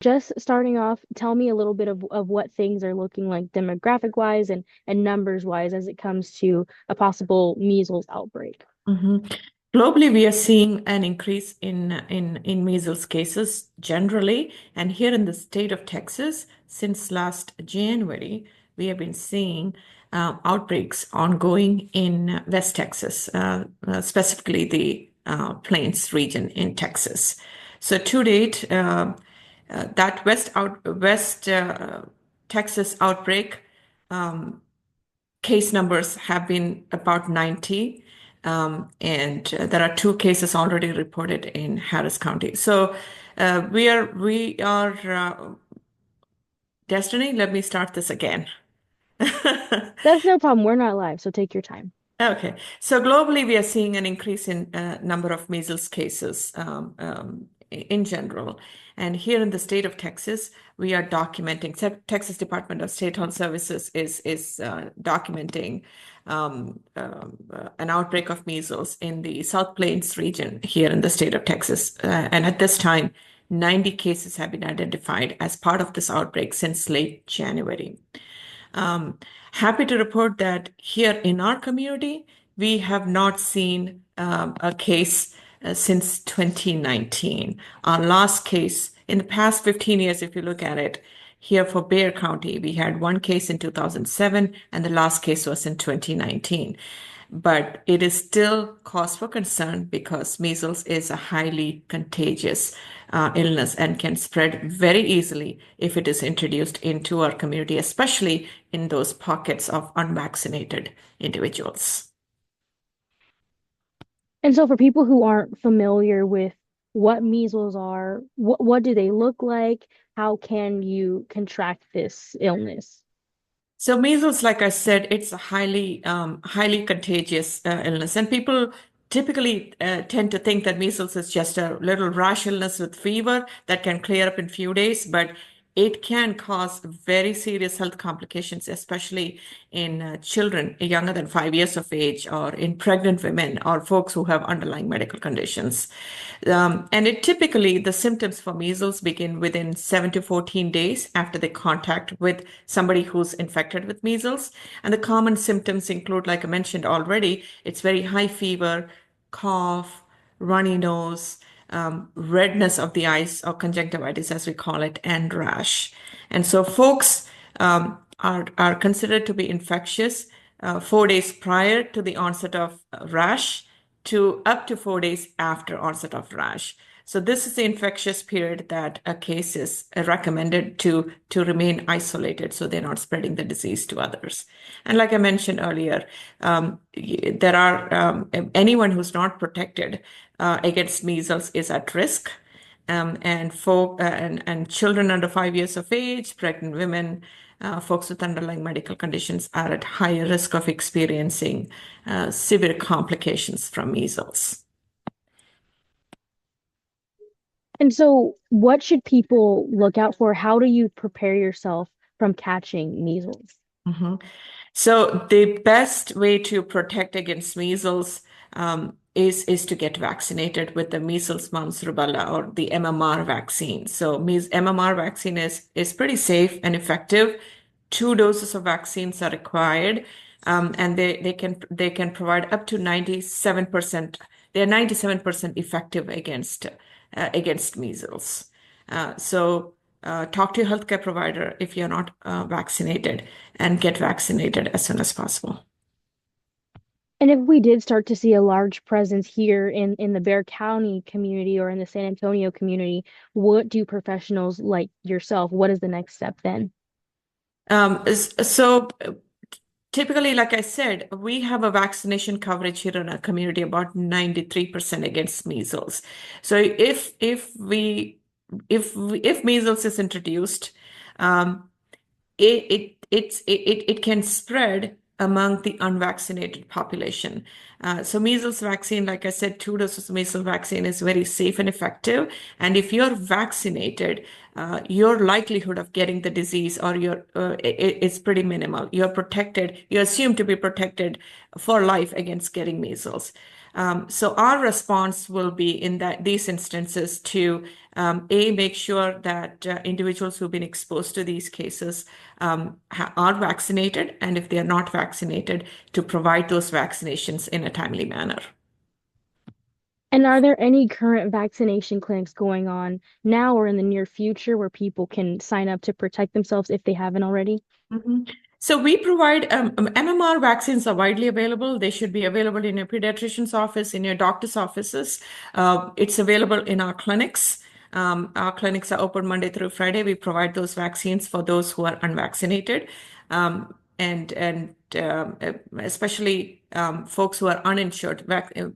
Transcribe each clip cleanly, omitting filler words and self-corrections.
Just starting off, tell me a little bit of what things are looking like demographic wise and numbers wise as it comes to a possible measles outbreak. Mhm. Globally, we are seeing an increase in measles cases generally, and here in the state of Texas, since last January, we have been seeing outbreaks ongoing in West Texas, specifically the Plains region in Texas. So to date, that West Texas outbreak case numbers have been about 90, and there are two cases already reported in Harris County. So we are Destiny. Let me start this again. That's no problem. We're not live, so take your time. Okay, so globally, we are seeing an increase in number of measles cases in general. And here in the state of Texas, we are documenting, Texas Department of State Health Services is documenting an outbreak of measles in the South Plains region here in the state of Texas. And at this time, 90 cases have been identified as part of this outbreak since late January. Um, Happy to report that here in our community, we have not seen a case since 2019. Our last case in the past 15 years, if you look at it, here for Bexar County, we had one case in 2007, and the last case was in 2019. But it is still cause for concern because measles is a highly contagious illness and can spread very easily if it is introduced into our community, especially in those pockets of unvaccinated individuals. And so for people who aren't familiar with what measles are, what do they look like? How can you contract this illness? So measles, like I said, it's a highly contagious illness, and people typically tend to think that measles is just a little rash illness with fever that can clear up in few days, but it can cause very serious health complications, especially in children younger than 5 years of age, or in pregnant women, or folks who have underlying medical conditions. And it typically, the symptoms for measles begin within 7 to 14 days after they contact with somebody who's infected with measles. And the common symptoms include, like I mentioned already, it's very high fever, cough, runny nose, redness of the eyes, or conjunctivitis, as we call it, and rash. And so folks are considered to be infectious 4 days prior to the onset of rash to up to 4 days after onset of rash. So this is the infectious period that a case is recommended to remain isolated so they're not spreading the disease to others. And like I mentioned earlier, there are anyone who's not protected against measles is at risk. And children under 5 years of age, pregnant women, folks with underlying medical conditions are at higher risk of experiencing severe complications from measles. And so what should people look out for? How do you prepare yourself from catching measles? Mhm. So the best way to protect against measles is to get vaccinated with the measles, mumps, rubella, or the MMR vaccine. So MMR vaccine is pretty safe and effective. 2 doses of vaccines are required, and they can provide up to 97%. They're 97% effective against measles. So talk to your healthcare provider if you're not vaccinated, and get vaccinated as soon as possible. And if we did start to see a large presence here in the Bexar County community or in the San Antonio community, what do professionals like yourself, what is the next step then? So typically, like I said, we have a vaccination coverage here in our community about 93% against measles. So if measles is introduced, um, it can spread among the unvaccinated population. So measles vaccine, like I said, 2 doses of measles vaccine is very safe and effective. And if you're vaccinated, your likelihood of getting the disease or is pretty minimal. You're protected. You're assumed to be protected for life against getting measles. So our response will be in these instances to make sure that individuals who've been exposed to these cases are vaccinated, and if they are not vaccinated, to provide those vaccinations in a timely manner. And are there any current vaccination clinics going on now or in the near future where people can sign up to protect themselves if they haven't already? Mhm. So we provide MMR vaccines are widely available. They should be available in your pediatrician's office, in your doctor's offices. It's available in our clinics. Our clinics are open Monday through Friday. We provide those vaccines for those who are unvaccinated, and especially folks who are uninsured.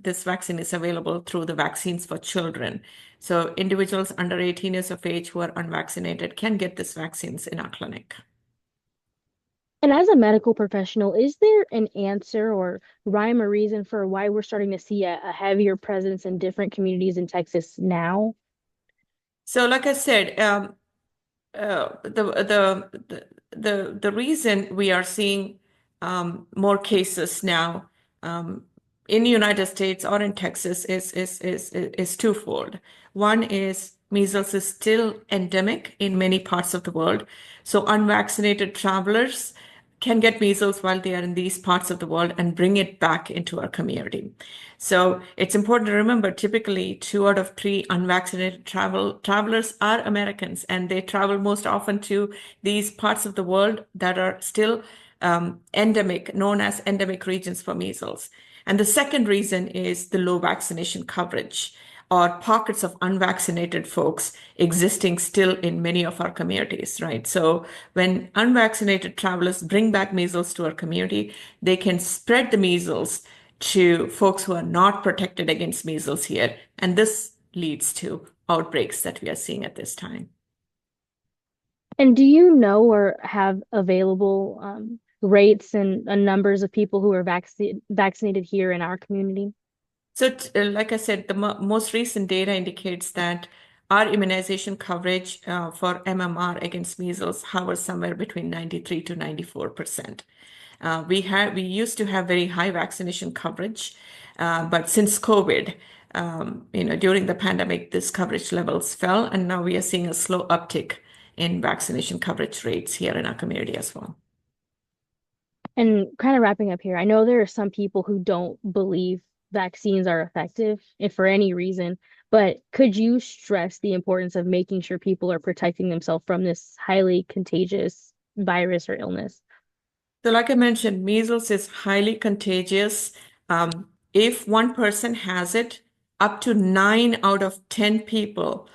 This vaccine is available through the Vaccines for Children. So individuals under 18 years of age who are unvaccinated can get these vaccines in our clinic. And as a medical professional, is there an answer or rhyme or reason for why we're starting to see a heavier presence in different communities in Texas now? So, like I said, the reason we are seeing more cases now in the United States or in Texas is twofold. One is measles is still endemic in many parts of the world, so unvaccinated travelers can get measles while they are in these parts of the world and bring it back into our community. So it's important to remember typically 2 out of 3 unvaccinated travelers are Americans, and they travel most often to these parts of the world that are still endemic, known as endemic regions for measles. And the second reason is the low vaccination coverage or pockets of unvaccinated folks existing still in many of our communities, right? So when unvaccinated travelers bring back measles to our community, they can spread the measles to folks who are not protected against measles here. And this leads to outbreaks that we are seeing at this time. And do you know or have available rates and numbers of people who are vaccinated here in our community? So, like I said, the most recent data indicates that our immunization coverage for MMR against measles hovers somewhere between 93 to 94%. We used to have very high vaccination coverage, but since COVID, during the pandemic, this coverage levels fell, and now we are seeing a slow uptick in vaccination coverage rates here in our community as well. And kind of wrapping up here, I know there are some people who don't believe vaccines are effective if for any reason, but could you stress the importance of making sure people are protecting themselves from this highly contagious virus or illness? So, like I mentioned, measles is highly contagious. If one person has it, up to 9 out of 10 people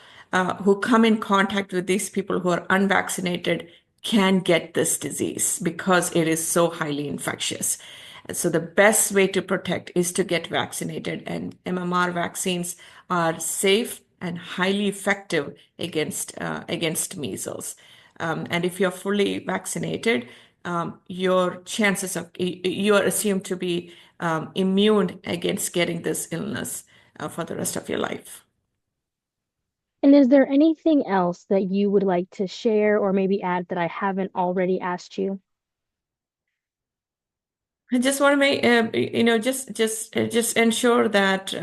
who come in contact with these people who are unvaccinated can get this disease because it is so highly infectious. And so, the best way to protect is to get vaccinated, and MMR vaccines are safe and highly effective against measles. And if you're fully vaccinated, your chances of you are assumed to be immune against getting this illness for the rest of your life. And is there anything else that you would like to share or maybe add that I haven't already asked you? I just want to make just ensure that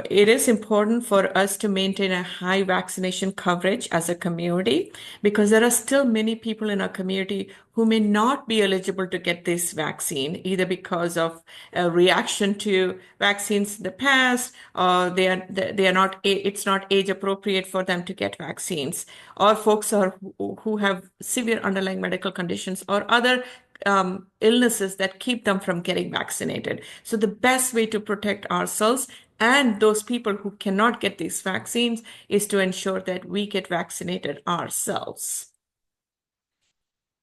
it is important for us to maintain a high vaccination coverage as a community because there are still many people in our community who may not be eligible to get this vaccine either because of a reaction to vaccines in the past, or they are not it's not age appropriate for them to get vaccines, or folks who have severe underlying medical conditions or other illnesses that keep them from getting vaccinated. So the best way to protect ourselves and those people who cannot get these vaccines is to ensure that we get vaccinated ourselves.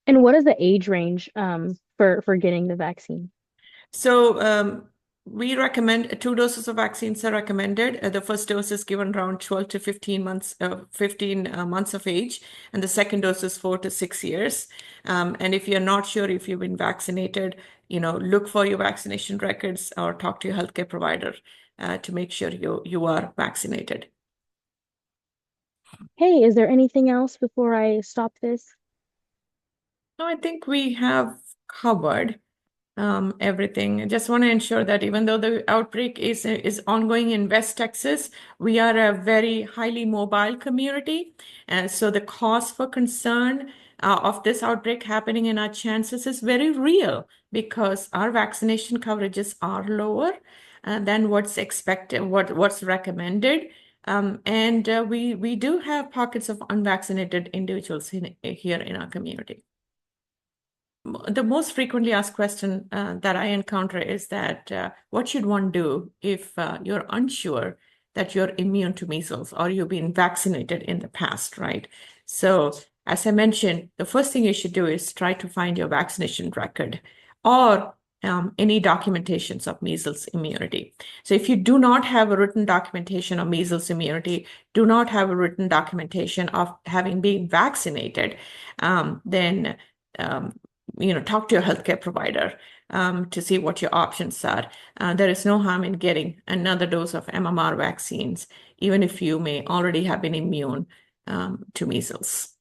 And what is the age range for getting the vaccine? So we recommend 2 doses of vaccines are recommended. The first dose is given around 12 to 15 months of age, and the second dose is 4 to 6 years. And if you're not sure if you've been vaccinated, look for your vaccination records or talk to your healthcare provider to make sure you are vaccinated. Hey, is there anything else before I stop this? No, I think we have covered. everything. I just want to ensure that even though the outbreak is ongoing in West Texas, we are a very highly mobile community. And so the cause for concern of this outbreak happening in our chances is very real because our vaccination coverages are lower than what's expected, what's recommended. And we do have pockets of unvaccinated individuals here in our community. The most frequently asked question that I encounter is that what should one do if you're unsure that you're immune to measles or you've been vaccinated in the past, right? So, as I mentioned, the first thing you should do is try to find your vaccination record or any documentations of measles immunity. So, if you do not have a written documentation of measles immunity, do not have a written documentation of having been vaccinated, then talk to your healthcare provider to see what your options are. There is no harm in getting another dose of MMR vaccines, even if you may already have been immune to measles.